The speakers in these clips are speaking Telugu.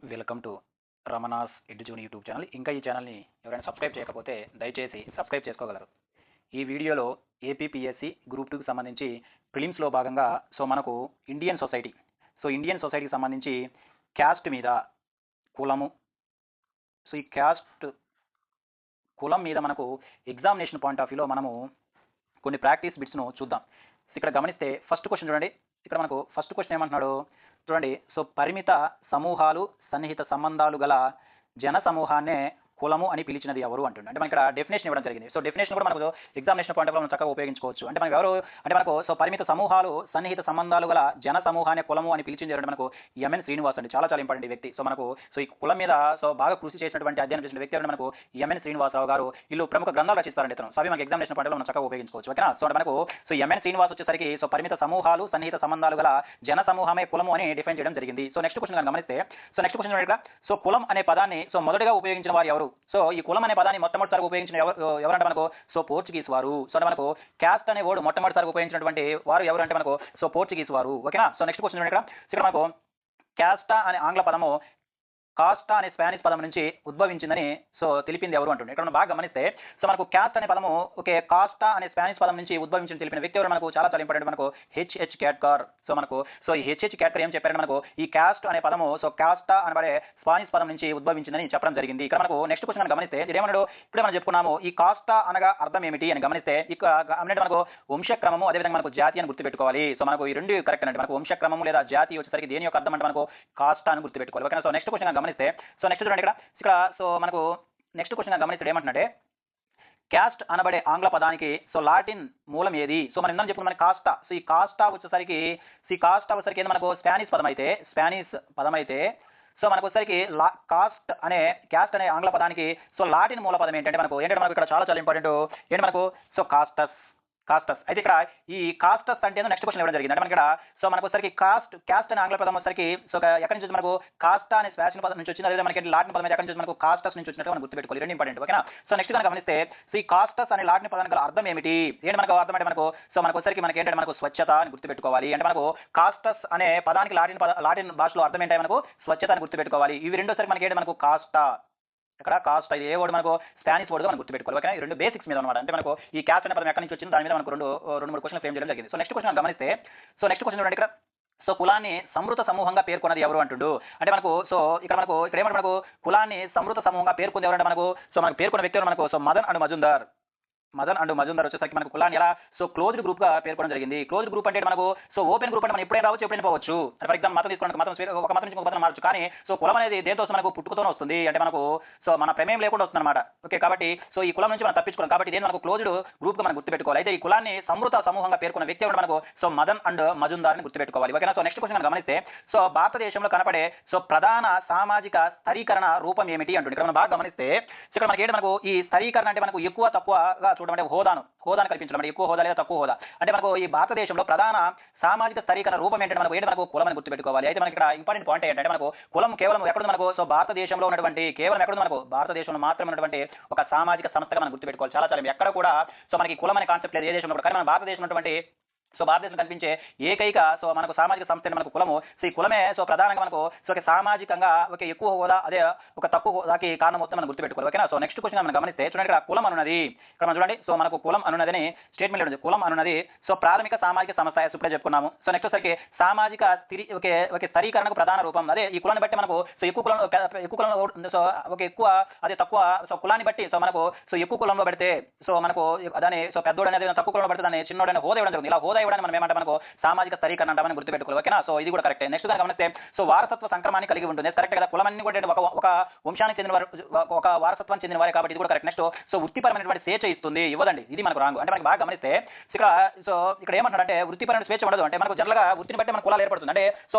Welcome to Ramana's Eduzone YouTube channel. ఇంకా ఈ ఛానల్ని ఎవరైనా సబ్స్క్రైబ్ చేయకపోతే దయచేసి సబ్స్క్రైబ్ చేసుకోగలరు. ఈ వీడియోలో ఏపీపీఎస్సీ గ్రూప్ 2కి సంబంధించి ప్రిలిమ్స్లో భాగంగా మనకు ఇండియన్ సొసైటీకి సంబంధించి క్యాస్ట్ మీద కులము, ఈ క్యాస్ట్ కులం మీద మనకు ఎగ్జామినేషన్ పాయింట్ ఆఫ్ వ్యూలో మనము కొన్ని ప్రాక్టీస్ బిట్స్ను చూద్దాం. ఇక్కడ గమనిస్తే ఫస్ట్ క్వశ్చన్ చూడండి. ఇక్కడ మనకు ఫస్ట్ క్వశ్చన్ ఏమంటున్నాడు చూడండి. పరిమిత సమూహాలు సన్నిహిత సంబంధాలు గల జన సమూహాన్నే కులము అని పిలిచినది ఎవరు అంటుండే. అంటే మనకి ఇక్కడ డెఫినేషన్ ఇవ్వడం జరిగింది. డెఫినేషన్ కూడా మనకు ఎగ్జామినేషన్ పాయింట్ ఆఫ్ మనం చక్కగా ఉపయోగించుకోవచ్చు. అంటే మనకు ఎవరు అంటే మనకు పరిమిత సమూహాలు సన్నిహిత సంబంధాలు గల జన సమూహాన్ని కులము అని పిలిచింది ఎవరంటే మనకు ఎంఎన్ శ్రీనివాస్ అండి. చాలా ఇంపార్టెంట్ వ్యక్తి. మనకు ఈ కులం మీద బాగా కృషి చేసినటువంటి అధ్యయనం చేసిన వ్యక్తి ఎవరంటే మనకు ఎంఎన్ శ్రీనివాసరావు గారు. వీళ్ళు ప్రముఖ గ్రంథాలు రచిస్తారండి. ఇతను అవి మనకు ఎగ్జామినేషన్ పాయింట్ ఆఫ్ మనం చక్కగా ఉపయోగించుకోవచ్చు. ఓకేనా. మనకు ఎంఎన్ శ్రీనివాస్ వచ్చేసరికి పరిమిత సమూహాలు సన్నిహిత సంబంధాలు గల జన సమూహమే కులము అని డిఫైన్ చేయడం జరిగింది. నెక్స్ట్ క్వశ్చన్ గమనిస్తే నెక్స్ట్ క్వశ్చన్ ఇక్కడ కులం అనే పదాన్ని మొదటగా ఉపయోగించిన వారు ఎవరు? ఈ కులం అనే పదాన్ని మొట్టమొదటిసారి ఉపయోగించిన ఎవరంటే మనకు పోర్చుగీస్ వారు. అంటే మనకు క్యాస్ట్ అనే వర్డ్ మొట్టమొదటిసారి ఉపయోగించినటువంటి వారు ఎవరు అంటే మనకు పోర్చుగీస్ వారు. ఓకేనా. నెక్స్ట్ క్వశ్చన్ ఇక్కడ మనకు క్యాస్టా అనే ఆంగ్ల పదము కాస్టా అనే స్పానిష్ పదం నుంచి ఉద్భవించిందని తెలిపింది ఎవరు అంటుంది. ఇక్కడ మనం బాగా గమనిస్తే మనకు క్యాస్ట్ అనే పదము కాస్టా అనే స్పానిష్ పదం నుంచి ఉద్భవించిన తెలిపిన వ్యక్తి ఎవరు మనకు చాలా ఇంపార్టెంట్. మనకు హెచ్హెచ్ క్యాట్కార్. మనకు ఈ హెచ్హెచ్ క్యాట్కార్ ఏం చెప్పారంటే మనకు ఈ క్యాస్ట్ అనే పదము కాస్టా అనబడే స్పానిష్ పదం నుంచి ఉద్భవించిందని చెప్పడం జరిగింది. ఇక్కడ మనకు నెక్స్ట్ క్వశ్చన్ గమనిస్తే ఇదేమన్నాడు ఇప్పుడే మనం చెప్పుకున్నాము. ఈ కాస్టా అనగా అర్థం ఏమిటి అని గమనిస్తే అంటే మనకు వంశక్రమము అదేవిధంగా మనకు జాతి అని గుర్తుపెట్టుకోవాలి. మనకు ఈ రెండు కరెక్ట్ అంటే మనకు వంశక్రమము లేదా జాతి వచ్చేసరికి దేని యొక్క అర్థం అంటే మనకు కాస్టా అని గుర్తుపెట్టుకోవాలి. ఓకేనా. నెక్స్ట్ క్వశ్చన్ గమనిస్తే నెక్స్ట్ చూడండి ఇక్కడ మనకు నెక్స్ట్ క్వశ్చన్ గమనిస్తే ఏమంటున్నాడే క్యాస్ట్ అనబడే ఆంగ్ల పదానికి లాటిన్ మూలం ఏది? మనం ఇందాక చెప్పుకున్న మనకి కాస్టా. ఈ కాస్టా వచ్చేసరికి ఏంది మనకు స్పానిష్ పదం అయితే మనకు వచ్చేసరికి క్యాస్ట్ అనే ఆంగ్ల పదానికి లాటిన్ మూల పదం ఏంటంటే మనకు ఇక్కడ చాలా ఇంపార్టెంట్ ఏంటి మనకు కాస్టస్ అయితే ఇక్కడ ఈ కాస్టస్ అంటే నెక్స్ట్ క్వశ్చన్ ఇవ్వడం జరిగింది. అంటే మనకి ఇక్కడ మనకు వచ్చరికి క్యాస్ట్ అనే ఆంగ్ల పదం వచ్చరికి ఎక్కడి నుంచి మనకు కాస్టా అనే స్పానిష్ పదం నుంచి వచ్చింది. అదే మనకి లాటిన్ పదం ఎక్కడి నుంచి మనకు కాస్టస్ నుంచి వచ్చినట్టు మనం గుర్తుపెట్టుకోవాలి. రెండు ఇంపార్టెంట్. ఓకేనా. నెక్స్ట్ కనుక గమనిస్తే ఈ కాస్టస్ అనే లాటిన్ పదానికి గల అర్థం ఏమిటి? ఏంటి మనకు అర్థం అంటే మనకు మనకు వచ్చరికి మనకి ఏంటంటే మనకు స్వచ్ఛత అని గుర్తుపెట్టుకోవాలి. అంటే మనకు కాస్టస్ అనే పదానికి లాటిన్ భాషలో అర్థం ఏంటంటే మనకు స్వచ్ఛత అని గుర్తుపెట్టుకోవాలి. ఇవి రెండోసరికి మనకి ఏంటి మనకు కాస్టా. ఇక్కడ కాస్ట్ ఇది ఏ వర్డ్ మనకు స్పానిష్ వర్డ్గా మనం గుర్తుపెట్టుకోవాలి. ఓకే. రెండు బేసిక్స్ మీద అనమాట. అంటే మనకు ఈ క్యాస్ట్ అనే పదం ఎక్కడి నుంచి వచ్చింది దాని మీద మనకు రెండు మూడు క్వశ్చన్లు ఫ్రేమ్ చేయడం జరిగింది. నెక్స్ట్ క్వశ్చన్ గమనిస్తే నెక్స్ట్ క్వశ్చన్ చూడండి. ఇక్కడ కులాన్ని సమృత సమూహంగా పేర్కొన్నది ఎవరు అంటుండు. అంటే మనకు ఇక్కడ ఏమంటే మనకు కులాన్ని సమృత సమూహంగా పేర్కొంది ఎవరంటే మనకు పేర్కొన్న వ్యక్తి ఎవరు మనకు మదన్ అండ్ మజుందార్ వచ్చేసరికి మనకు కులాన్ని ఎలా క్లోజ్డ్ గ్రూప్ గా పేర్కొనడం జరిగింది. క్లోజ్డ్ గ్రూప్ అంటే మనకు ఓపెన్ గ్రూప్ అంటే మనం ఎప్పుడైనా రావచ్చు ఎప్పుడైనా పోవచ్చు. ఫర్ ఎగ్జాంపుల్ మతం తీసుకోవడానికి ఒక మతం నుంచి ఒక మతం మారచ్చు. కానీ కులం అనేది దేంతో మనకు పుట్టుకతోనే వస్తుంది. అంటే మనకు మన ప్రమేయం లేకుండా వస్తుంది అనమాట. ఓకే. కాబట్టి ఈ కులం నుంచి మనం తప్పించుకోవాలి. కాబట్టి దేని మనకు క్లోజ్డ్ గ్రూప్ గా మనం గుర్తుపెట్టుకోవాలి. అయితే ఈ కులాన్ని సమృత సమూహంగా పేర్కొన్న వ్యక్తి ఎవరు మనకు మదన్ అండ్ మజుందార్ ని గుర్తుపెట్టుకోవాలి. ఓకేనా. నెక్స్ట్ క్వశ్చన్ గమనిస్తే భారతదేశంలో కనపడే ప్రధాన సామాజిక స్థరీకరణ రూపం ఏమిటి అంటుంది. ఇక్కడ మనం బాగా గమనిస్తే ఇక్కడ మనకి ఏంటి మనకు ఈ స్థరీకరణ అంటే మనకు ఎక్కువ తక్కువగా అంటే హోదాను కల్పించడం అంటే ఎక్కువ హోదా లేదా తక్కువ హోదా. అంటే మనకు ఈ భారతదేశంలో ప్రధాన సామాజిక స్థరీకరణ రూపం ఏంటంటే మనకు కులం అని గుర్తుపెట్టుకోవాలి. అయితే మనకి ఇక్కడ ఇంపార్టెంట్ పాయింట్ ఏంటంటే మనకు కులం కేవలం ఎక్కడ మనకు భారతదేశంలో ఉన్నటువంటి కేవలం ఎక్కడ మనకు భారతదేశంలో మాత్రమే ఉన్నటువంటి ఒక సామాజిక సంస్థగా మనం గుర్తుపెట్టుకోవాలి. చాలా ఎక్కడ కూడా మనకి కులం అనే కాన్సెప్ట్ లేదు ఏ దేశంలో కూడా. కానీ మన భారతదేశంలో ఉన్నటువంటి భారతదేశం కనిపించే ఏకైక మనకు సామాజిక సంస్థ మనకు కులము. ఈ కులమే ప్రధానంగా మనకు సామాజికంగా ఒక ఎక్కువ హోదా అదే ఒక తక్కువ హోదాకి కారణం మొత్తం మనం గుర్తుపెట్టుకోవాలి. ఓకేనా. నెక్స్ట్ క్వశ్చన్ మనం గమనిస్తే చూడండి. ఇక్కడ కులం అనున్నది ఇక్కడ మనం చూడండి. మనకు కులం అనున్నదని స్టేట్మెంట్ ఉంటుంది. కులం అనున్నది ప్రాథమిక సామాజిక సమస్య ఇప్పుడే చెప్పుకున్నాము. నెక్స్ట్ వచ్చరికి సామాజిక స్థరీకరణకు ప్రధాన రూపం. అదే ఈ కులాన్ని బట్టి మనకు ఎక్కువ కులంలో ఎక్కువ అదే తక్కువ కులాన్ని బట్టి మనకు ఎక్కువ కులంలో పెడితే మనకు దాని పెద్దోడు అనేది తక్కువ కులంలో పెడితే దాన్ని చిన్నోడైన హోదా ఇవ్వడం జరుగుతుంది. ఇలా హోదా మనం ఏమంటే మనకు సామాజిక స్థరీకరణ అంటామని గుర్తుపెట్టుకోవాలి. ఓకేనా. ఇది కూడా కరెక్ట్. నెక్స్ట్ దాన్ని గమనిస్తే వారసత్వ సంక్రమాన్ని కలిగి ఉంటుంది. కరెక్ట్ కదా. కులం అన్ని కూడా ఒక వంశానికి చెందిన వారు ఒక వారసత్వానికి చెందిన వారే కాబట్టి ఇది కూడా కరెక్ట్. నెక్స్ట్ వృత్తిపరమైనటువంటి స్వేచ్ఛ ఇస్తుంది ఇవ్వదండి. ఇది మనకు రాంగ్. అంటే మనకి బాగా గమనిస్తే ఇక్కడ ఏమంటారంటే వృత్తిపరమైన స్వేచ్ఛ ఉండదు. అంటే మనకు జనరల్గా వృత్తిని బట్టి మన కులాలు ఏర్పడుతుంది. అంటే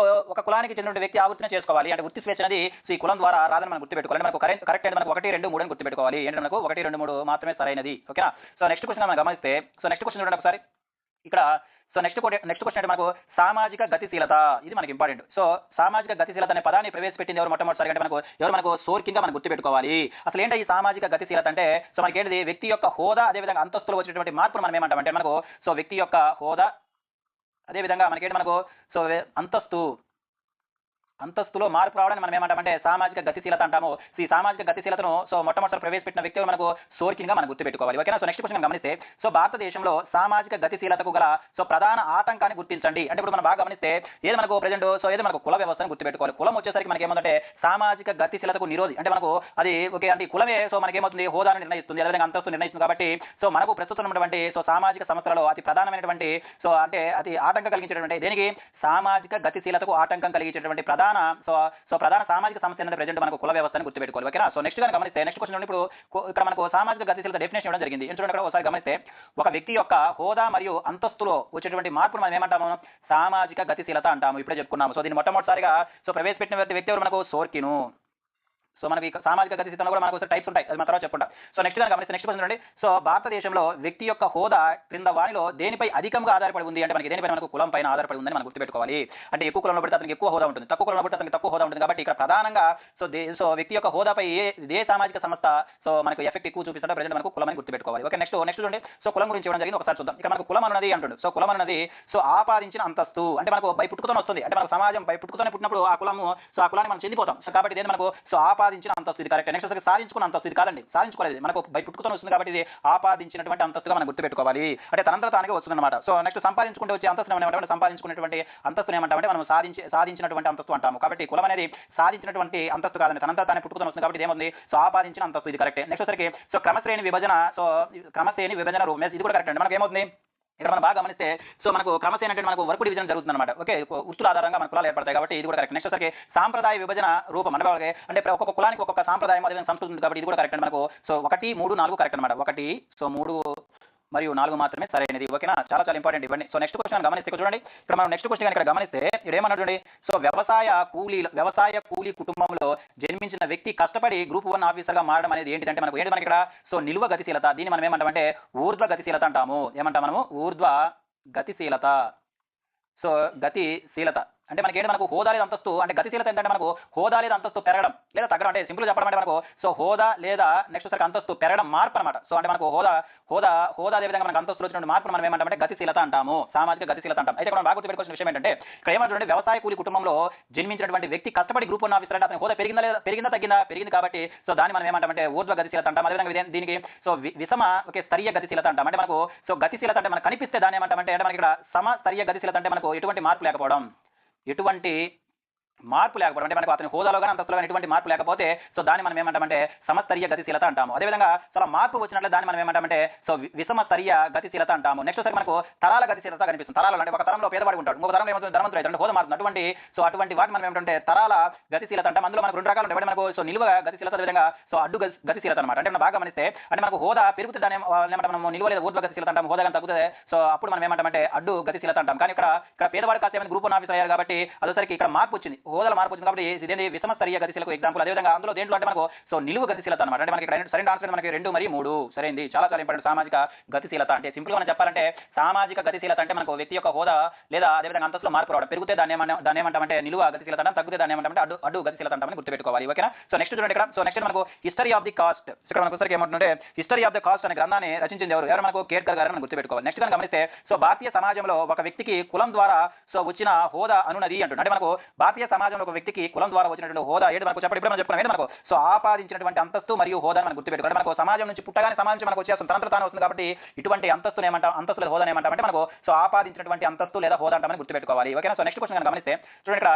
ఒక కులానికి చెందిన వ్యక్తి ఆ వృత్తిని చేసుకోవాలి. అంటే వృత్తి స్వేచ్ఛ అనేది ఈ కులం ద్వారా రాదని మనం గుర్తుపెట్టుకోవాలి. మనకు కరెక్ట్ అంటే మనకు 1, 2, 3 అని గుర్తుపెట్టుకోవాలి. ఏంటంటే మనకు 1, 2, 3 మాత్రమే సరైనది. ఓకేనా. నెక్స్ట్ క్వశ్చన్ మనం గమనిస్తే నెక్స్ట్ క్వశ్చన్ చూడండి ఒకసారి. ఇక్కడ నెక్స్ట్ క్వశ్చన్ అంటే మనకు సామాజిక గతిశీలత. ఇది మనకి ఇంపార్టెంట్. సామాజిక గతిశీలత అనే పదాన్ని ప్రవేశపెట్టింది ఎవరు మొట్టమొదటిసారి అంటే మనకు సోర్కింగ్ గా మనం గుర్తుపెట్టుకోవాలి. అసలు ఏంటి ఈ సామాజిక గతిశీలత అంటే మనకి ఏంటిది వ్యక్తి యొక్క హోదా అదేవిధంగా అంతస్తులో వచ్చినటువంటి మార్పును మనం ఏమంటామంటే మనకు వ్యక్తి యొక్క హోదా అదేవిధంగా మనకి ఏంటి మనకు అంతస్తు అంతస్తులో మార్పు రావడాన్ని మనం ఏమంటామంటే సామాజిక గతిశీలత అంటాము. ఈ సామాజిక గతిశీలతను మొట్టమొదటి ప్రవేశపెట్టిన వ్యక్తి మనకు సోర్కిన్‌గా మనం గుర్తుపెట్టుకోవాలి. ఓకేనా. నెక్స్ట్ క్వెషన్ గమనిస్తే భారతదేశంలో సామాజిక గతిశీలతకు గల ప్రధాన ఆటంకాన్ని గుర్తించండి. అంటే ఇప్పుడు మనం బాగా గమనిస్తే ఏది మనకు ప్రెజెంట్ ఏది మనకు కుల వ్యవస్థను గుర్తుపెట్టుకోవాలి. కులం వచ్చేసరికి మనకి ఏమంటే సామాజిక గతిశీలతకు నిరోధి. అంటే మనకు అది ఓకే అంటే కులమే మనకేమవుతుంది హోదాను నిర్ణయిస్తుంది, అదేవిధంగా అంతస్తు నిర్ణయిస్తుంది. కాబట్టి మనకు ప్రస్తుతం ఉన్నటువంటి సామాజిక సంస్థలలో అతి ప్రధానమైనటువంటి అంటే అతి ఆటంకం కలిగించేటువంటి దేనికి సామాజిక గతిశీలతకు ఆటంకం కలిగించేటువంటి ప్రధాన ప్రధాన సామాజిక సమస్య అనేది ప్రెజెంట్ మనకు కుల వ్యవస్థను గుర్తుపెట్టుకోవాలి. ఓకేనా. నెక్స్ట్ గా గమనిస్తే నెక్స్ట్ క్వశ్చన్ ఇప్పుడు ఇక్కడ మనకు సామాజిక గతిశీలత డెఫినేషన్ ఇవ్వడం జరిగింది. చూడండి ఇక్కడ ఒకసారి గమనిస్తే ఒక వ్యక్తి యొక్క హోదా మరియు అంతస్తులో వచ్చేటువంటి మార్పును మనం ఏమంటాము సామాజిక గతిశీలత అంటాము. ఇప్పుడే చెప్పుకున్నాము. దీన్ని మొట్టమొదటిసారిగా ప్రవేశపెట్టిన వ్యక్తి ఎవరు మనకు సోర్కిను. మనకి సామాజిక గతిశీలతలో కూడా మనకు టైప్స్ ఉంటాయి, అది మన తర్వాత చెప్పుకుంటాం. నెక్స్ట్ దాన్ని గమనిస్తే నెక్స్ట్ క్వశ్చన్ చూడండి. భారతదేశంలో వ్యక్తి యొక్క హోదా క్రింద వారిలో దేనిపై అధికంగా ఆధారపడి ఉంది అంటే మనకి దేనిపై మనకు కులం పైన ఆధారపడి ఉందని మనం గుర్తుపెట్టుకోవాలి. అంటే ఎక్కువ కులంలో పడితే అతనికి ఎక్కువ హోదా ఉంటుంది, తక్కువ కులంలో పడితే అతనికి తక్కువ హోదా ఉంటుంది. కాబట్టి ఇక్కడ ప్రధానంగా వ్యక్తి యొక్క హోదాపై ఏ సామాజిక సంస్థ మనకు ఎఫెక్ట్ ఎక్కువ చూపిస్తుంటే ప్రజెంట్ మనకు కులం అని గుర్తుపెట్టుకోవాలి. ఓకే. నెక్స్ట్ చూడండి. కులం గురించి ఇవ్వడం జరిగింది, ఒకసారి చూద్దాం. ఇక్కడ మనకు కులం అన్నది అంటుండు. కులం అన్నది ఆపాదించిన అంతస్తు. అంటే మనకు బై పుట్టుకతోనే వస్తుంది. అంటే మనకు సమాజం బై పుట్టుకతోనే పుట్టినప్పుడు ఆ కులము ఆ కులాన్ని మనం చెందిపోతాం. కాబట్టి ఇదేంటి మనకు ఆపాదించిన అంతస్తు, ఇది కరెక్ట్. నెక్స్ట్ సాధించుకున్న అంతస్తు, ఇది కాదండి, సాధించుకోలేదు, మనకు బై పుట్టుకతో వస్తుంది. కాబట్టి ఇది ఆపాదించినటువంటి అంతస్తుగా మనం గుర్తుపెట్టుకోవాలి. అంటే తనంతర తానుగా వస్తుందన్నమాట. నెక్స్ట్ సంపాదించుకుంటే వచ్చే అంతస్తును ఏమంటామంటే సంపాదించుకున్నటువంటి అంతస్తును ఏమంటామంటే మనం సాధించినటువంటి అంతస్తు అంటాము. కాబట్టి కులం అనేది సాధించినటువంటి అంతస్తు కాదండి, తనంతర తానే పుట్టుకతో వస్తుంది. కాబట్టి ఏముంది ఆపాదించిన అంతస్తు, ఇది కరెక్ట్. నెక్స్ట్ సరికి క్రమశ్రేణి విభజన క్రమశ్రేణి విభజన రూమ్, ఇది కూడా కరెక్ట్ అండి. మనకి ఏమవుతుంది ఇక్కడ మనం బాగా గమనిస్తే మనకు క్రమశ్రేణి అంటే మనకు వర్క్ డివిజన్ జరుగుతుంది అనమాట. ఓకే. వృత్తుల ఆధారంగా మన కులాలు ఏర్పడతాయి. కాబట్టి ఇది కూడా కరెక్ట్. నెక్స్ట్ సరికి సాంప్రదాయ విభజన రూపం అంటే ఒక్కొక్క కులానికి ఒక్కొక్క సాంప్రదాయం అదే సంస్కృతి ఉంది. కాబట్టి ఇది కూడా కరెక్ట్ అండి. మనకు 1, 3, 4 కరెక్ట్ అనమాట. 1, 3 మరియు 4 మాత్రమే సరైనది. ఓకేనా. చాలా చాలా ఇంపార్టెంట్ ఇవన్నీ. నెక్స్ట్ క్వశ్చన్ గమనిస్తే చూడండి. ఇక్కడ మనం నెక్స్ట్ క్వశ్చన్ ఇక్కడ గమనిస్తే ఇక్కడ ఏమన్నాడు వ్యవసాయ కూలీ కుటుంబంలో జన్మించిన వ్యక్తి కష్టపడి గ్రూప్ 1 ఆఫీసర్గా మారడం అనేది ఏంటంటే మనకి ఇక్కడ నిలువ గతిశీలత. దీన్ని మనం ఏమంటామంటే ఊర్ధ్వ గతిశీలత అంటాము. ఏమంటాం మనము ఊర్ధ్వ గతిశీలత. గతిశీలత అంటే మనకు హోదా లేదా అంతస్తు అంటే గతిశీలత ఏంటంటే మనకు హోదా లేదా అంతస్తు పెరగడం లేదా తగ్గడం. అంటే సింపుల్ చెప్పడం అంటే మనకు హోదా లేదా నెక్స్ట్ సరికి అంతస్తు పెరగడం మార్పు అనమాట. అంటే మనకు హోదా అదే విధంగా మనకు అంతస్తులు వచ్చిన మార్పు మనం ఏమంటామంటే గతిశీలత అంటాము, సామాజిక గతిశీలత అంటాం. అయితే మనం బాగా గుర్తుపెట్టుకోవాల్సిన విషయం ఏంటంటే ఇక్కడ ఏమంటే వ్యవసాయ కూలి కుటుంబంలో జన్మించినటువంటి వ్యక్తి కష్టపడి గ్రూప్ 1 ఆఫీసర్ అంటే అతని హోదా పెరిగిందా తగ్గిందా, పెరిగింది. కాబట్టి దాన్ని మనం ఏమంటామంటే ఊర్ధ్వ గతిశీలత అంటాం. అదేవిధంగా దీనికి విషమ స్తరీయ గతిశీలత అంటాం. అంటే మనకు గతిశీలత అంటే మనకు కనిపిస్తే దాన్ని ఏమంటామంటే మనకి ఇక్కడ సమస్తరీయ గతిశీలత అంటే మనకు ఎటువంటి మార్పు లేకపోవడం, అంటే మనకు అతని హోదాలో కానీ అంతస్తులో కానీ ఎటువంటి మార్పు లేకపోతే దాన్ని మనం ఏమంటామంటే సమస్తరీయ గతిశీలత అంటాము. అదేవిధంగా మార్పు వచ్చినట్లే దాన్ని మనం ఏమంటామంటే విషమ స్తరీయ గతిశీలత అంటాము. నెక్స్ట్ సరి మనకు తరాల గతిశీలత కనిపిస్తుంది. తరాలు అంటే ఒక తరంలో పేదవాడు ఉంటాడు, ఇంకొక తరంలో ఏమవుతుంది ధనవంతుడు అవుతాడు, హోదా మారుతుంది. అటువంటి వాటి మనం ఏమంటే తరాల గతిశీలత అంటాం. అందులో మనకు 2 రకాలు ఉంటాయి. మనకు నిలువ గతిశీలత, అదేవిధంగా అడ్డు గతిశీలత అనమాట. అంటే మనం బాగా గమనిస్తే అంటే మనకు హోదా పెరుగుతుంది దాన్ని ఏమంటే మనం నిలువ లేదా ఊర్ధ్వ గతిశీలత అంటాం. హోదా కానీ తగ్గుతుంది అప్పుడు మనం ఏమంటామంటే అడ్డు గతిశీలత అంటాం. కానీ ఇక్కడ పేదవాడు కాస్త ఏమైనా గ్రూప్ 1 ఆఫీసర్ అయ్యారు కాబట్టి అదొసరికి ఇక్కడ మార్పు వచ్చింది, హోదాలో మార్పు వచ్చింది. కాబట్టి ఇదేంటి విషమ స్తరీయ గతిశీలకు ఎగ్జాంపుల్. అదేవిధంగా అందులో దేంట్లో అంటే మనకు నిలువ గతిశీలత అనమాట. అంటే మనకి సరైన ఆన్సర్ మనకి 2 మరియు 3 సరైనది. చాలా చాలా ఇంపార్టెంట్ సామాజిక గతిశీలత అంటే సింపుల్ గా మనం చెప్పాలంటే సామాజిక గతిశీలత అంటే మనకు వ్యక్తి యొక్క హోదా లేదా అదేవిధంగా అంతస్తులో మార్పు రావడం. పెరిగితే దాన్ని ఏమంటామంటే నిలువ గతిశీలత అంటాం, తగ్గితే దాన్ని ఏమంటామంటే అడ్డు గతిశీలత అంటామని గుర్తుపెట్టుకోవాలి. ఓకేనా. నెక్స్ట్ చూడండి ఇక్కడ నెక్స్ట్ మనకు హిస్టరీ ఆఫ్ ది కాస్ట్. ఇక్కడ మనకు ఒకసారి ఏమంటుంటే హిస్టరీ ఆఫ్ ది కాస్ట్ అనే గ్రంథాన్ని రచించింది ఎవరు మనకు కేర్కర్ గారు మనం గుర్తుపెట్టుకోవాలి. నెక్స్ట్ దాన్ని గమనిస్తే భారతీయ సమాజంలో ఒక వ్యక్తికి కులం ద్వారా వచ్చిన హోదా అనున్నది అంటుంది. అంటే మనకు భారతీయ సమాజంలో ఒక వ్యక్తికి కులం ద్వారా వచ్చినటువంటి హోదా ఏంటి మనకు చెప్పండి. ఇప్పుడు మనం చెప్పుకున్నాం మనకు ఆపాదించినటువంటి అంతస్తు మరియు హోదా మనం గుర్తుపెట్టుకోవాలి. మనకు సమాజం నుంచి పుట్టగానే సమాజం మనకు వచ్చేస్తుంది, తనంతర తాను వస్తుంది. కాబట్టి ఇటువంటి అంతస్తులు ఏమంటాం, అంతస్తు లేదా హోదా ఏమంటామంటే మనకు ఆపాదించినటువంటి అంతస్తు లేదా హోదా అంటామని గుర్తుపెట్టుకోవాలి. ఓకేనా. నెక్స్ట్ క్వశ్చన్ గమనిస్తే చూడండి ఇక్కడ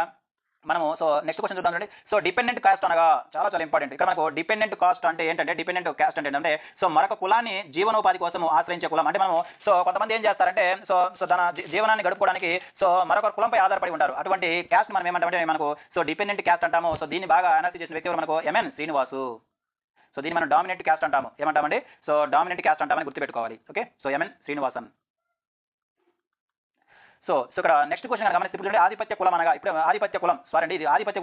మనము నెక్స్ట్ క్వశ్చన్ చూద్దాం చూడండి. డిపెండెంట్ కాస్ట్ అనగా చాలా చాలా ఇంపార్టెంట్. ఇక్కడ మనకు డిపెండెంట్ కాస్ట్ అంటే ఏంటంటే డిపెండెంట్ కాస్ట్ అంటే ఏంటంటే మరొక కులాన్ని జీవనోపాధి కోసం ఆశ్రయించే కులం. అంటే మనము కొంతమంది ఏం చేస్తారంటే తన జీవనాన్ని గడుపుకోవడానికి మరొక కులంపై ఆధారపడి ఉంటారు. అటువంటి కాస్ట్ మనం ఏమంటామంటే మనకు డిపెండెంట్ కాస్ట్ అంటాము. దీన్ని బాగా అనాలిసిస్ చేసిన వ్యక్తి మనకు ఎంఎన్ శ్రీనివాసు. దీన్ని మనం డామినెంట్ కాస్ట్ అంటాము. ఏమంటామండి డామినెంట్ కాస్ట్ అంటామని గుర్తుపెట్టుకోవాలి. ఓకే. ఎంఎన్ శ్రీనివాసన్. ఇక్కడ నెక్స్ట్ క్వశ్చన్ గమనిస్తే ఇప్పుడు ఆధిపత్య కులం అనగా ఇప్పుడు ఆధిపత్య కులం ఇది ఆధిపత్య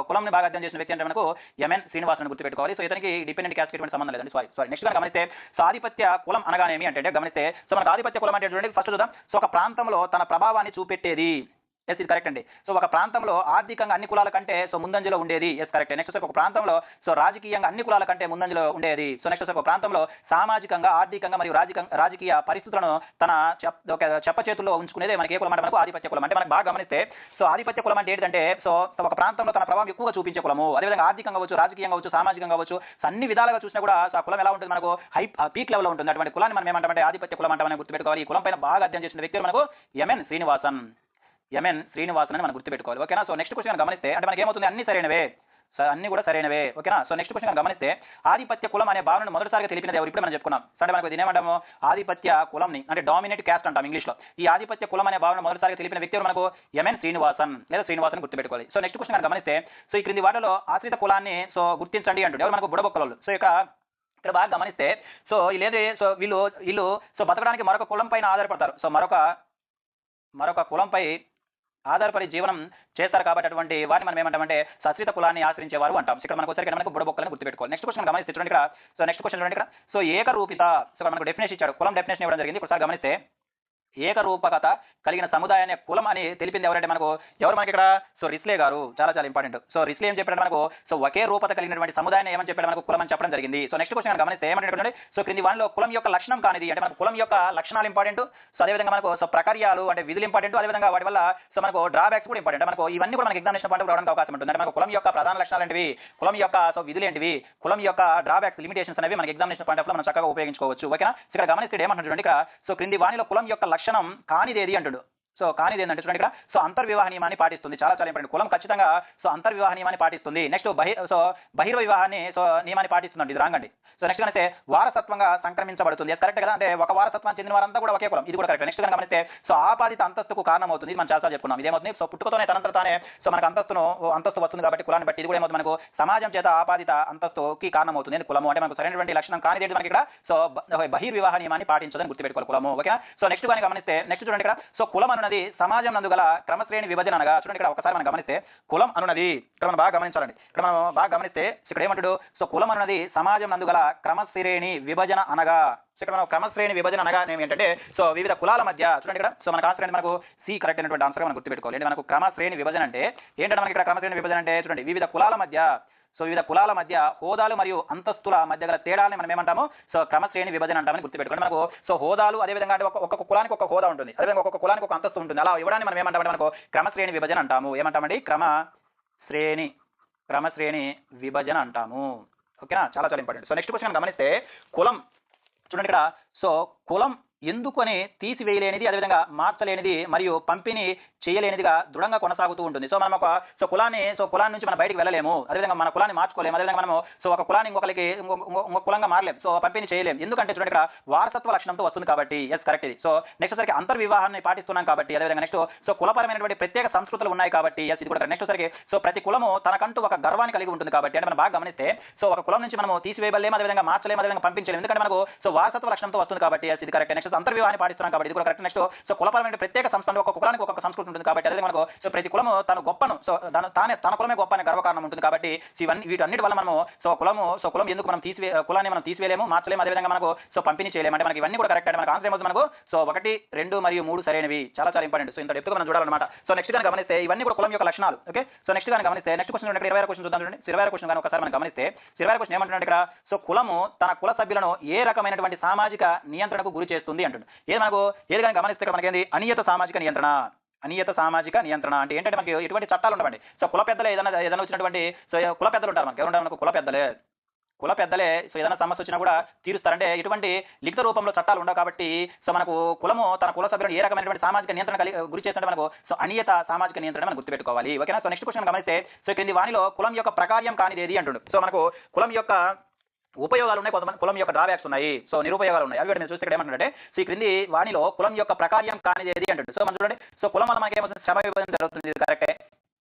కులంని బాగా అధ్యయనం చేసిన వ్యక్తి అంటే మనకు ఎంఎన్ శ్రీనివాసన్ గుర్తుపెట్టుకోవాలి. ఇతనికి డిపెండెంట్ క్యాస్ట్ ఎటువంటి సంబంధం లేదండి. నెక్స్ట్ గమనిస్తే ఆధిపత్య కులం అనగానేమి అంటే గమనిస్తే మనకు ఆధిపత్య కులం అంటే చూడండి ఫస్ట్ చూద్దాం. ఒక ప్రాంతంలో తన ప్రభావాన్ని చూపెట్టేది ఎస్ ఇది కరెక్ట్ అండి. సో ఒక ప్రాంతంలో ఆర్థికంగా అన్ని కులాల కంటే సో ముందంజలో ఉండేది. Yes correct. నెక్స్ట్ వచ్చేసి ఒక ప్రాంతంలో సో రాజకీయంగా అన్ని కులాల కంటే ముందంజలో ఉండేది. సో నెక్స్ట్ వచ్చేసి ఒక ప్రాంతంలో సామాజికంగా, ఆర్థికంగా మరియు రాజకీయ పరిస్థితులను తన ఒక చెప్ప చేతుల్లో ఉంచుకునేదే మనకి ఏ కులం అంటే మనకు ఆధిపత్య కులం. అంటే మనకు బాగా గమనిస్తే సో ఆధిపత్య కులం అంటే ఏంటంటే సో ఒక ప్రాంతంలో తన ప్రభావం ఎక్కువగా చూపించే కులము. అదేవిధంగా ఆర్థికంగా అవ్వచ్చు, రాజకీయంగా అవ్వచ్చు, సామాజికంగా అవ్వచ్చు, అన్ని విధాలుగా చూసినా కూడా ఆ కులం ఎలా ఉంటుంది మనకు పీక్ లెవెల్లో ఉంటుంది. అటువంటి కులాన్ని మనం ఏమంటామంటే ఆధిపత్య కులం అంటామని గుర్తుపెట్టుకోవాలి. ఈ కులం పైన బాగా అధ్యయనం చేసిన వ్యక్తి మనకు ఎంఎన్ శ్రీనివాసన్ అని మనం గుర్తుపెట్టుకోవాలి. ఓకేనా. సో నెక్స్ట్ క్వశ్చన్ గమనిస్తే అంటే మనకి ఏమవుతుంది అన్ని సరైనవే, అన్ని కూడా సరైనవే. ఓకేనా. సో నెక్స్ట్ క్వశ్చన్ గమనిస్తే ఆధిపత్య కులం అనే భావనను మొదటిసారిగా తెలిపినది ఎవరు? ఇప్పుడు మనం చెప్పుకున్నాం. సో అంటే మనకు దీని ఏమంటాము ఆధిపత్య కులంని అంటే డామినేట్ క్యాస్ట్ అంటాం ఇంగ్లీష్లో. ఈ ఆధిపత్య కులం అనే భావన మొదటిసారిగా తెలిపిన వ్యక్తి మనకు ఎంఎన్ శ్రీనివాసన్ లేదా శ్రీనివాసన్ గుర్తుపెట్టుకోవాలి. సో నెక్స్ట్ క్వశ్చన్ గమనిస్తే సో ఈ క్రింది వాటిలో ఆశ్రిత కులాన్ని సో గుర్తించండి అంటుంది. ఎవరు మనకు బుడబొక్కలు. సో ఇక్కడ బాగా గమనిస్తే సో వీళ్ళు సో వీళ్ళు సో బతకడానికి మరొక కులం పైన ఆధారపడతారు. సో మరొక కులంపై ఆధారపడి జీవనం చేస్తారు కాబట్టి అటువంటి వారిని మనం ఏమంటామంటే సశ్రిత కులాన్ని ఆశ్రయించేవారు అంటాం. ఇక్కడ మనకు వచ్చరికి మనకు బుడబొక్కలను గుర్తుపెట్టుకోవాలి. నెక్స్ట్ క్వశ్చన్ గమనిస్తే చూడండి ఇక్కడ. సో నెక్స్ట్ క్వశ్చన్ చూడండి ఇక్కడ. సో ఏకరూపిత సో మనకు డెఫినేషన్ ఇచ్చాడు, కులం డెఫినేషన్ ఇవ్వడం జరిగింది. ఒకసారి గమనిస్తే ఏకరూపకత కలిగిన సముదాయాన్ని కులం అని తెలిపింది ఎవరంటే ఎవరు మనకి ఇక్కడ సో రిస్లే గారు. చాలా ఇంపార్టెంట్. సో రిస్లే ఏం చెప్పాడు మనకు సో ఒకే రూపత కలిగినటువంటి సముదాయాన్ని ఏమని చెప్పాడు మనకు కులం అని చెప్పడం జరిగింది. సో నెక్స్ట్ క్వశ్చన్ గమనిస్తే ఏమంటే సో క్రింది వాటిలో కులం యొక్క లక్షణం కానిది అంటే మనకు కులం యొక్క లక్షణాలు ఇంపార్టెంట్. సో అదేవిధంగా మనకు సో ప్రకార్యాలు అంటే విధులు ఇంపార్టెంట్. అదేవిధంగా వాటి వల్ల సో మనకు డ్రాబ్యాక్స్ కూడా ఇంపార్టెంట్. మనకు ఇవన్నీ కూడా మనకి ఎగ్జామినేషన్ పాయింట్ రావడానికి అవకాశం ఉంటుంది. అంటే మనకు కులం యొక్క ప్రధాన లక్షణాలు ఏంటివి, కులం యొక్క సో విధులు ఏంటివి, కులం యొక్క డ్రాబ్యాక్స్ లిమిటేషన్స్ అనేవి మనకి ఎగ్జామినేషన్ పాయింట్ ఆఫ్ మనం చక్కగా ఉపయోగించుకోవచ్చు. ఓకేనా. ఇక్కడ గమనిస్తే ఏమంటున్నాడు ఇక్కడ సో క్రింది వాణిలో కులం యొక్క లక్షణం కానిదేది అంటాడు. సో కానిది ఏంటంటే చూడండి ఇక్కడ సో అంతర్వివాహ నియమాన్ని పాటిస్తుంది. చాలా ఇంపార్టెంట్. కులం ఖచ్చితంగా సో అంతర్వివాహ నియమాన్ని పాటిస్తుంది. నెక్స్ట్ బహిర్వ వివాహాన్ని సో నియమాన్ని పాటిస్తుంది. ఇది రాంగ్ అండి. సో నెక్స్ట్ గమనిస్తే వారసత్వంగా సంక్రమించబడుతుంది. కరెక్ట్ కదా. అంటే ఒక వారసత్వాన్ని చెందిన వారంతా కూడా ఒకే కులం. ఇది కూడా కరెక్ట్. నెక్స్ట్ గమనిస్తే సో ఆపాదిత అంతస్తుకు కారణం అవుతుంది. ఇది మనం చాలా చెప్పుకున్నాం. ఇదేమవుతుంది సో పుట్టుకతోనే తనంతట తానే సో మనకు అంతస్తు వస్తుంది కాబట్టి కులాన్ని బట్టి ఇది కూడా ఏమవుతుంది మనకు సమాజం చేత ఆపాదిత అంతస్తుకి కారణం అవుతుంది. కులము అంటే మనకు సరైనటువంటి లక్షణం కానిది మనకి ఇక్కడ సో బహిర్వివాహ నియమాన్ని పాటించదని గుర్తుపెట్టుకోవాలి కులము. ఓకే. సో నెక్స్ట్ కానీ గమనిస్తే నెక్స్ట్ చూడండి ఇక్కడ సో కులం అన్నది సమాజం నందు గల క్రమశ్రేణి విభజన అనగా చూడండి ఇక్కడ ఒకసారి మనం గమనిస్తే కులం అనున్నది ఇక్కడ మనం బాగా గమనించాలండి. ఇక్కడ మనం బాగా గమనిస్తే ఇక్కడ ఏమంటాడు సో కులం అన్నది సమాజం నందు గల క్రమశ్రేణి విభజన అనగా ఇక్కడ మనం క్రమశ్రేణి విభజన అనగా ఏంటంటే సో వివిధ కులాల మధ్య చూడండి ఇక్కడ సో మనకు ఆన్సర్ మనకు సి కరెక్ట్ అయినటువంటి ఆన్సర్ మనం గుర్తుపెట్టుకోవాలి. మనకు క్రమశ్రేణి విభజన అంటే ఏంటంటే మనకి ఇక్కడ క్రమశ్రేణి విభజన అంటే చూడండి వివిధ కులాల మధ్య హోదాలు మరియు అంతస్తుల మధ్య గల తేడాలని మనం ఏమంటాము సో క్రమశ్రేణి విభజన అంటామని గుర్తుపెట్టుకోండి. మనకు సో హోదాలు అదేవిధంగా అంటే ఒక్కొక్క కులానికి ఒక హోదా ఉంటుంది, అదేవిధంగా ఒక్కొక్క కులానికి ఒక అంతస్తు ఉంటుంది. అలా ఇవ్వడాన్ని మనం ఏమంటామంటే మనకు క్రమశ్రేణి విభజన అంటాము. ఏమంటామండి క్రమశ్రేణి విభజన అంటాము. ఓకేనా. చాలా ఇంపార్టెంట్. సో నెక్స్ట్ క్వశ్చన్ గమనిస్తే కులం చూడండి ఇక్కడ సో కులం ఎందుకని తీసివేయలేనిది అదేవిధంగా మార్చలేనిది మరియు పంపిణీ చేయలేనిదిగా దృఢంగా కొనసాగుతూ ఉంటుంది. సో మనం కులాన్ని నుంచి మనం బయటికి వెళ్ళలేము, అదేవిధంగా మన కులాన్ని మార్చుకోలేము, అదేవిధంగా మనము సో ఒక కులాన్ని ఇంకొక కులంగా మారలేము, సో పంపిణీ చేయలేము. ఎందుకంటే చూడండి ఇక్కడ వారసత్వ లక్షణంతో వస్తుంది కాబట్టి. ఎస్ కరెక్ట్ ఇది. సో నెక్స్ట్ సరికి అంతర్వివాహాన్ని పాటిస్తున్నాం కాబట్టి, అదేవిధంగా నెక్స్ట్ సో కులపరమైనటువంటి ప్రత్యేక సంస్కృతులు ఉన్నాయి కాబట్టి. ఎస్ ఇది కూడా నెక్స్ట్ సరికి సో ప్రతి కులము తనకంటూ ఒక గర్వాన్ని కలిగి ఉంటుంది కాబట్టి. అంటే మనం బాగా గమనిస్తే సో ఒక కులం నుంచి మనము తీసివేయలేము, అదేవిధంగా మార్చలేము, అదేవిధంగా పంపించలేము, ఎందుకంటే మనకు సో వారసత్వ లక్షణంతో వస్తుంది కాబట్టి. ఎస్ ఇది కరెక్ట్. నెక్స్ట్ అంతర్వివాహాన్ని పాటిస్తున్నాం కాబట్టి ఇది కూడా కరెక్ట్. నెక్స్ట్ సో కులపరమైన ప్రత్యేక సంస్థలు ఒక్కొక్క కులానికి ఒక్కొక్క సంస్కృతి ఉంటుంది కాబట్టి, అదే మనకు సో ప్రతి కులము తన గొప్పను సో తన కులమే గొప్ప అనే గర్వకారణం ఉంటుంది కాబట్టి వీటన్నిటి వల్ల మనము సో కులం ఎందుకు మనం కులాన్ని మనం తీసివేయలేము, మార్చలేము, అదేవిధంగా మనకు సో పంపిణీ చేయలేము. అంటే మనకి ఇవన్నీ కూడా కరెక్ట్. అంటే మనకు ఆన్సర్ ఏమవుతుంది మనకు సో 1, 2 మరియు 3 సరైనవి. చాలా ఇంపార్టెంట్. సో ఇంత డెప్త్గా మనం చూడాలన్నమాట. సో నెక్స్ట్ కానీ గమనిస్తే ఇవన్నీ కూడా కులం యొక్క లక్షణాలు. ఓకే. సో నెక్స్ట్ కానీ గమనిస్తే నెక్స్ట్ క్వశ్చన్ 20 క్వశ్చన్ చూద్దాం. చూడండి 20 క్వశ్చన్ కానీ ఒకసారి మనం గమనిస్తే 20 క్వశ్చన్ ఏమంటున్నాడు ఇక్కడ సో కులము తన కుల సభ్యులను ఏ రకమైనటువంటి సామాజిక నియంత్రణకు గురి చేస్తుంది అంటుంది. ఏది కానీ గమనిస్తే మనకి ఏంది అనియత సామాజిక నియంత్రణ అంటే ఏంటంటే మనకి ఎటువంటి చట్టాలు ఉండవండి. సో కుల పెద్దలే ఏదైనా వచ్చినటువంటి సో కుల పెద్దలు ఉంటారు మనకి. ఎవరుంటారు మనకు కుల పెద్దలే సో ఏదైనా సమస్య వచ్చినా కూడా తీరుస్తారంటే ఎటువంటి లిఖిత రూపంలో చట్టాలు ఉండవు కాబట్టి సో మనకు కులము తన కుల సభ్యులను ఏ రకమైనటువంటి సామాజిక నియంత్రణ గురి చేస్తుంటే మనకు సో అనియత సామాజిక నియంత్రణ మనం గుర్తుపెట్టుకోవాలి. ఓకేనా. సో నెక్స్ట్ క్వశ్చన్ గమనిస్తే సో క్రింది వాణిలో కులం యొక్క ప్రకార్యం కానిది ఏది అంటుండు. సో మనకు కులం యొక్క ఉపయోగాలు ఉన్నాయి, కొంతమంది కులం యొక్క డ్రాబ్యాక్స్ ఉన్నాయి, సో నిరుపయోగాలు ఉన్నాయి. అవి మీరు చూస్తే ఇక్కడ ఏమంటుంటే సో ఈ క్రింది వాణిలో కులం యొక్క ప్రకార్యం కానిది ఏది అంటుంది. సో మనం చూడండి సో కులం వల్ల మనకి ఏమవుతుంది శ్రమ విభజన జరుగుతుంది. కరెక్టే.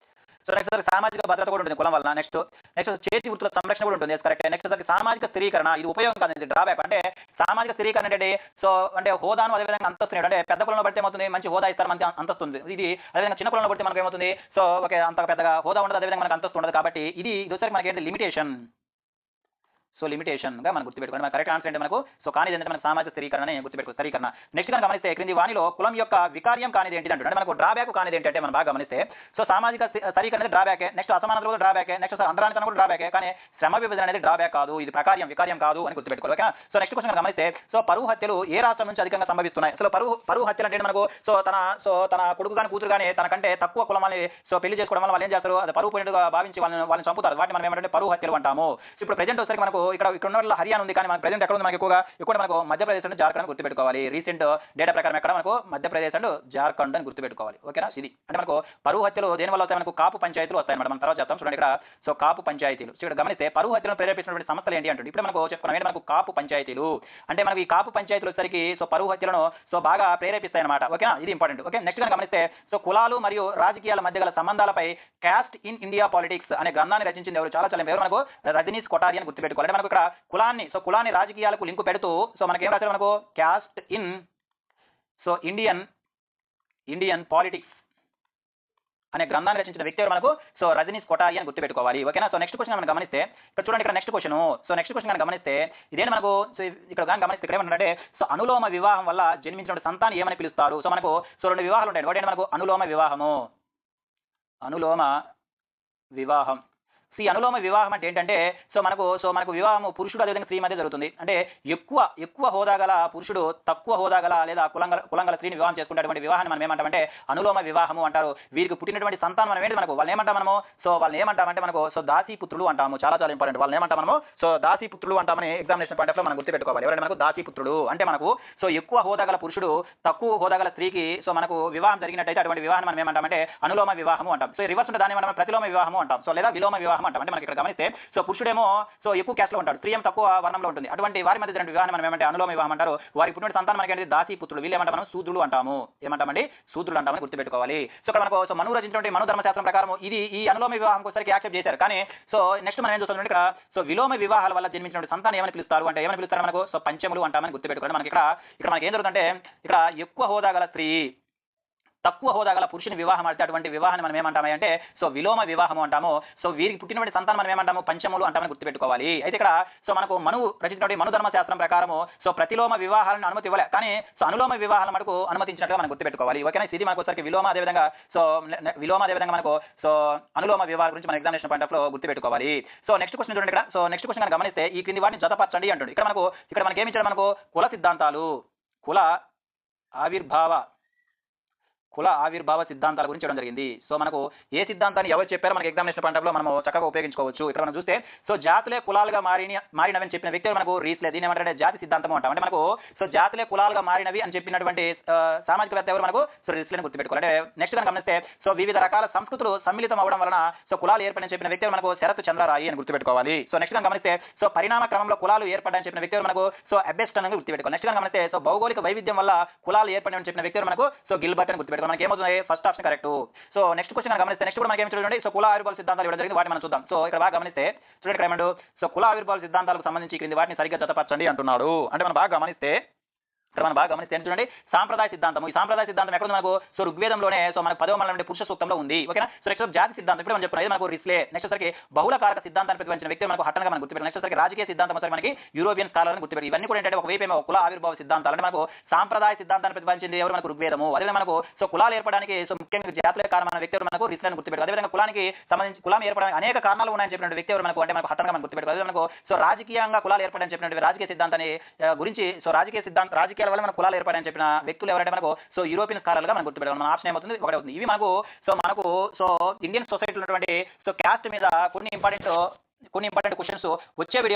సో నెక్స్ట్ సామాజిక భద్రత కూడా ఉంటుంది కులం వల్ల. నెక్స్ట్ చేతి వృత్తుల సంరక్షణ కూడా ఉంటుంది. కరెక్ట్. నెక్స్ట్ సామాజిక స్థిరీకరణ, ఇది ఉపయోగం కాదు, ఇది డ్రాబ్యాక్. అంటే సామాజిక స్థిరీకరణ అంటే సో అంటే హోదాను అదేవిధంగా అంతస్తు అంటే పెద్ద కులంలో పడితే ఏమవుతుంది మంచి హోదా ఇస్తారు, మంచి అంతస్తు ఉంది. ఇది అదేవిధంగా చిన్న కులంలో పడితే మనకు ఏమవుతుంది సో ఒక అంత పెద్దగా హోదా ఉండదు, అదేవిధంగా మనకు అంతస్తు ఉండదు కాబట్టి ఇది వచ్చేసరికి మనకి ఏంటి లిమిటేషన్. సో లిమిటేషన్గా మనం గుర్తుపెట్టుకోండి. మన కరెక్ట్ ఆన్సర్ అంటే మనకు సో కానిది ఏంటంటే మనకు సామాజిక స్థిరీకరణ అని గుర్తుపెట్టుకో స్థిరీకరణ. నెక్స్ట్ కనుక గమనిస్తే క్రింది వాణిలో కులం యొక్క వికార్యం కానిది ఏంటి అంటున్నాడు. అంటే మనకు డ్రాబ్యాక్ కానిది ఏంటంటే మనం బాగా గమనిస్తే సో సామాజిక స్థిరీకరణ అనేది డ్రాబ్యాకే, నెక్స్ట్ అసమానతలు కూడా డ్రాబ్యాకే, నెక్స్ట్ అంతరానికరణ కూడా డ్రాబ్యాకే, కానీ శ్రమ విభజన అనేది డ్రాబ్యాక్ కాదు, ఇది వికార్యం కాదు అని గుర్తుపెట్టుకోవాలి. ఓకే. సో నెక్స్ట్ క్వశ్చన్ గమనిస్తే సో పరువు హత్యలు ఏ రాష్ట్రం నుంచి అధికంగా సంభవిస్తున్నాయి. అసలు పరువు హత్యలు అంటే మనకు సో తన కొడుకు కానీ కూతురు కానీ తనకంటే తక్కువ కులమని సో పెళ్లి చేసుకోవడం వల్ల వాళ్ళు ఏం చేస్తారు, అది పరువు పోయినట్టుగా భావించి వాళ్ళని చంపుతారు. వాటిని మనం ఏమంటే పరువు హత్యలు అంటాము. ఇప్పుడు ప్రెజెంట్ వచ్చేసరికి మనకు ఇక్కడ ఉన్న హర్యానా ఉంది, కానీ మనకు ప్రెజెంట్ ఎక్కడ ఉంది, మనకు ఎక్కువ మనకు మధ్యప్రదేశ్ అండ్ జార్ఖండ్ గుర్తుపెట్టుకోవాలి. రీసెంట్ డేటా ప్రకారం ఎక్కడ మనకు మధ్యప్రదేశ్ అండ్ జార్ఖండ్ అని గుర్తుపెట్టుకోవాలి. ఓకేనా. ఇది అంటే మనకు పరువు హత్యలు దేని వల్ల వస్తాయి, మనకు కాపు పంచాయతీలు వస్తాయి అన్నమాట. మనం తర్వాత చెప్తాం చూడండి ఇక్కడ. సో కాపు పంచాయతీలు ఇక్కడ గమనిస్తే పరువు హత్యలను ప్రేరేపించినటువంటి సంస్థలు ఏంటి అంటే ఇప్పుడు మనకు చెప్పుకున్నాం ఏంటి, మనకు కాపు పంచాయతీలు అంటే మనకి ఈ కాపు పంచాయతీలు వచ్చేసరికి సో పరువు హత్యలను సో బాగా ప్రేరేపిస్తాయి అనమాట. ఓకేనా. ఇది ఇంపార్టెంట్. ఓకే. నెక్స్ట్ కనుక గమనిస్తే సో కులాలు మరియు రాజకీయాల మధ్య గల సంబంధాలపై క్యాస్ట్ ఇన్ ఇండియా పాలిటిక్స్ అనే గ్రంథాన్ని రచించింది ఎవరు, చాలా ఎవరు, మనకు రజనీష్ కొఠారి అని గుర్తుపెట్టుకోవాలి. అంటే మనకు ఇక్కడ కులాన్ని రాజకీయాలకు లింకు పెడుతూ సో మనకి ఏం రాశారు, మనకు caste in so Indian politics అనే గ్రంథాన్ని రచించిన వ్యక్తి ఎవరు, మనకు సో రజనీష్ కొఠారి అని గుర్తుపెట్టుకోవాలి. ఓకేనా. సో నెక్స్ట్ క్వశ్చన్ మనం గమనిస్తే ఇక్కడ చూడండి, ఇక్కడ నెక్స్ట్ క్వశ్చన్ మనం గమనిస్తే ఇదేంటి మనకు సో ఇక్కడ గమనిస్తే ఇక్కడ ఏమంటే సో అనులోమ వివాహం వల్ల జన్మించిన సంతానం ఏమని పిలుస్తారు. సో మనకు సో 2 వివాహాలు ఉంటాయి. ఒకటి మనకు అనులోమ వివాహం. అనులోమ వివాహం అంటే ఏంటంటే సో మనకు వివాహం పురుషుడు అదేవిధంగా స్త్రీ మధ్య జరుగుతుంది. అంటే ఎక్కువ హోదా గల పురుషుడు తక్కువ హోదా గల లేదా కులంగల స్త్రీని వివాహం చేసుకునేటువంటి వివాహాన్ని మనం ఏమంటామంటే అనులోమ వివాహము అంటారు. వీరికి పుట్టినటువంటి సంతానం మనం ఏంటి, మనకు వాళ్ళని ఏమంటామంటే మనకు సో దాసీపుత్రులు అంటాము. చాలా ఇంపార్టెంట్. వాళ్ళని ఏమంటాం మనము సో దాసీపుత్రులు అంటామని ఎగ్జామినేషన్ పాయింట్ ఆఫ్ లో మనం గుర్తుపెట్టుకోవాలి. ఎవరైనా మనకు దాసీపుత్రుడు అంటే మనకు సో ఎక్కువ హోదా గల పురుషుడు తక్కువ హోదా గల స్త్రీకి సో మనకు వివాహం జరిగినట్టయితే అటువంటి వివాహాన్ని మనం ఏమంటామంటే అనులోమ వివాహము అంటాం. సో రివర్స్ ఉంటే దాన్ని మనం ప్రతిలోమ వివాహము అంటాం. సో లేదా విలోమ వివాహం అంటే మనకి ఇక్కడ గమనిస్తే సో పురుషుడేమో సో ఎక్కువ క్యాస్ట్ లో ఉంటాడు, స్త్రీ తక్కువ వర్ణంలో ఉంటుంది. అటువంటి వారి మధ్య జరిగిన వివాహాన్ని మనం ఏమంటే అనులోమ వివాహం అంటారు. వారి పుట్టిన సంతానం మనకి ఏంటి, దాసీపుత్రులు. వీళ్ళు ఏమంటాం, మనం శూద్రులు అంటాము. ఏమంటామండి, శూద్రులు అంటామని గుర్తుపెట్టుకోవాలి. సో ఇక్కడ మనకు సో మను రచించినటువంటి మను ధర్మశాస్త్రం ప్రకారం ఈ అనులోమ వివాహం ఒకసారి యాక్సెప్ట్ చేశారు. కానీ సో నెక్స్ట్ మనం ఏం చూస్తాం ఇక్కడ సో విలోమ వివాహాల వల్ల జన్మించిన సంతానం ఏమని పిలుస్తారు అంటే ఏమని పిలుస్తారు, మనకు సో పంచములు అంటామని గుర్తుపెట్టుకోండి. మనకి ఇక్కడ మనకి ఏం జరుగుతుందంటే ఇక్కడ ఎక్కువ హోదా గల స్త్రీ తక్కువ హోదా గల పురుషుని వివాహం ఆడితే అటువంటి వివాహాన్ని మనం ఏమంటాము అంటే సో విలోమ వివాహము అంటాము. సో వీరికి పుట్టినటువంటి సంతానం మనం ఏమంటాము, పంచములు అంటామని గుర్తుపెట్టుకోవాలి. అయితే ఇక్కడ సో మనకు మను రచించినటువంటి మను ధర్మశాస్త్రం ప్రకారము సో ప్రతిలోమ వివాహాలను అనుమతి ఇవ్వలే, కానీ సో అనులోమ వివాహాల మనకు అనుమతించినట్టుగా మనం గుర్తుపెట్టుకోవాలి. ఓకేనా. ఇది మనకు ఒకసారి విలోమ అదేవిధంగా మనకు సో అనులోమ వివాహాల గురించి మన ఎగ్జామినేషన్ పాయింట్ ఆఫ్ లో గుర్తుపెట్టుకోవాలి. సో నెక్స్ట్ క్వశ్చన్ చూడండి ఇక్కడ. సో నెక్స్ట్ క్వశ్చన్ గమనిస్తే ఈ క్రింది వాటిని జతపరచండి అంటుంది. ఇక్కడ మనకి ఏమి ఇచ్చాడు, మనకు కుల సిద్ధాంతాలు, కుల ఆవిర్భావ సిద్ధాంతాల గురించి ఇవ్వడం జరిగింది. సో మనకు ఏ సిద్ధాంతాన్ని ఎవరు చెప్పారో మనకి ఎగ్జామినేషన్ పాయింట్ ఆఫ్ లో మనం చక్కగా ఉపయోగించుకోవచ్చు. ఇక్కడ మనం చూస్తే సో జాతులే కులాలుగా మారినవి చెప్పిన వ్యక్తి మనకు రీస్లే. దీని ఏమంటే జాతి సిద్ధాంతం అంటాం. అంటే మనకు సో జాతులే కులాలుగా మారినవి అని చెప్పినటువంటి సామాజికవేత్త ఎవరు, మనకు సో రీస్లేని గుర్తుపెట్టుకోవాలి. అంటే నెక్స్ట్ కనుక గమనిస్తే సో వివిధ రకాల సంస్కృతులు సమ్మిళితం అవడం వలన సో కులాలు ఏర్పడని చెప్పిన వ్యక్తి మనకు శరత్ చంద్రరాయి అని గుర్తుపెట్టుకోవాలి. సో నెక్స్ట్ కనుక గమనిస్తే సో పరిణామ క్రమంలో కులాలు ఏర్పడని చెప్పిన వ్యక్తి మనకు సో అబెస్టన్ అని గుర్తుపెట్టుకోవాలి. నెక్స్ట్ కనుక గమనిస్తే సో భౌగోళిక వైవిధ్యం వల్ల కులాలు ఏర్పడని చెప్పిన వ్యక్తి మనకు సో గిల్బర్ట్ అని గుర్తుపెట్టుకోవాలి. మనకి ఏమవుతుంది, first option correct. So next question గమనిస్తే నెక్స్ట్ కూడా మనకి ఏమి చూడండి, సో కుల ఆవిర్భావ సిద్ధాంతాలు ఇవ్వడం జరిగింది, వాటిని మనం చూద్దాం. సో ఇక్కడ బాగా గమనిస్తే చూడండి ఇక్కడ ఏమంటారు, సో కుల ఆవిర్భావ సిద్ధాంతాలకు సంబంధించి క్రింది వాటిని సరిగ్గా జతపరచండి అంటున్నాడు. అంటే మనం బాగా గమనిస్తే చూడండి సాంప్రదాయ సిద్ధాంతం. ఈ సాంప్రదాయ సిద్ధాంతం ఎక్కడ మనకు సో ఋగ్వేదంలోనే సో మనకు 10వ మండలం పురుష సూక్తంలో ఉంది. ఓకేనా. సో నెక్స్ట్ జాతి సిద్ధాంతం ఇప్పుడు మనం చెప్పుకున్నాం, మనకు రిస్లే. నెక్స్ట్ సరికి బహుళ కారక సిద్ధాంతాన్ని ప్రతిపాదించిన వ్యక్తి మనకు హట్టన్గా మనం గుర్తుపెట్టాం. నెక్స్ట్ సరికి రాజకీయ సిద్ధాంతం సరికి మనకి యూరోపియన్ స్కాలర్ని గుర్తుపెట్టి. ఇవన్నీ కూడా ఏంటంటే ఒకవైపు ఏమో కుల ఆవిర్భావ సిద్ధాంతాలు అంటే మనకు సాంప్రదాయ సిద్ధాంతాన్ని ప్రతిపాదించింది ఎవరు, మనకు ఋగ్వేదము. అదేవిధంగా మనకు సో కులాలు ఏర్పడడానికి సో ముఖ్యంగా జాతులే కారణమైన వ్యక్తి ఎవరు, మనకు రిస్లేని గుర్తుపెట్టారు. అదేవిధంగా కులానికి సంబంధించి కులం ఏర్పడడానికి అనేక కారణాలు ఉన్నాయని చెప్పినటువంటి వ్యక్తి ఎవరు, మనకు అంటే మనకు హట్టన్గా మనం గుర్తుపెట్టారు. అదే మనకు సో రాజకీయంగా కులాలు ఏర్పడని చెప్పినటువంటి రాజకీయ సిద్ధాంతాన్ని గురించి సో రాజకీయాల వల్ల మన కులాలు ఏర్పడని చెప్పిన వ్యక్తులు ఎవరంటే మనకు సో యూరోపియన్ స్కాలర్లుగా మనం గుర్తుపెట్టాలి. మన ఆప్షన్ ఏమవుతుంది, ఒకటే అవుతుంది. ఇవి మనకు సో ఇండియన్ సొసైటీలో ఉన్నటువంటి సో క్యాస్ట్ మీద కొన్ని ఇంపార్టెంట్ క్వశ్చన్స్ వచ్చే వీడియో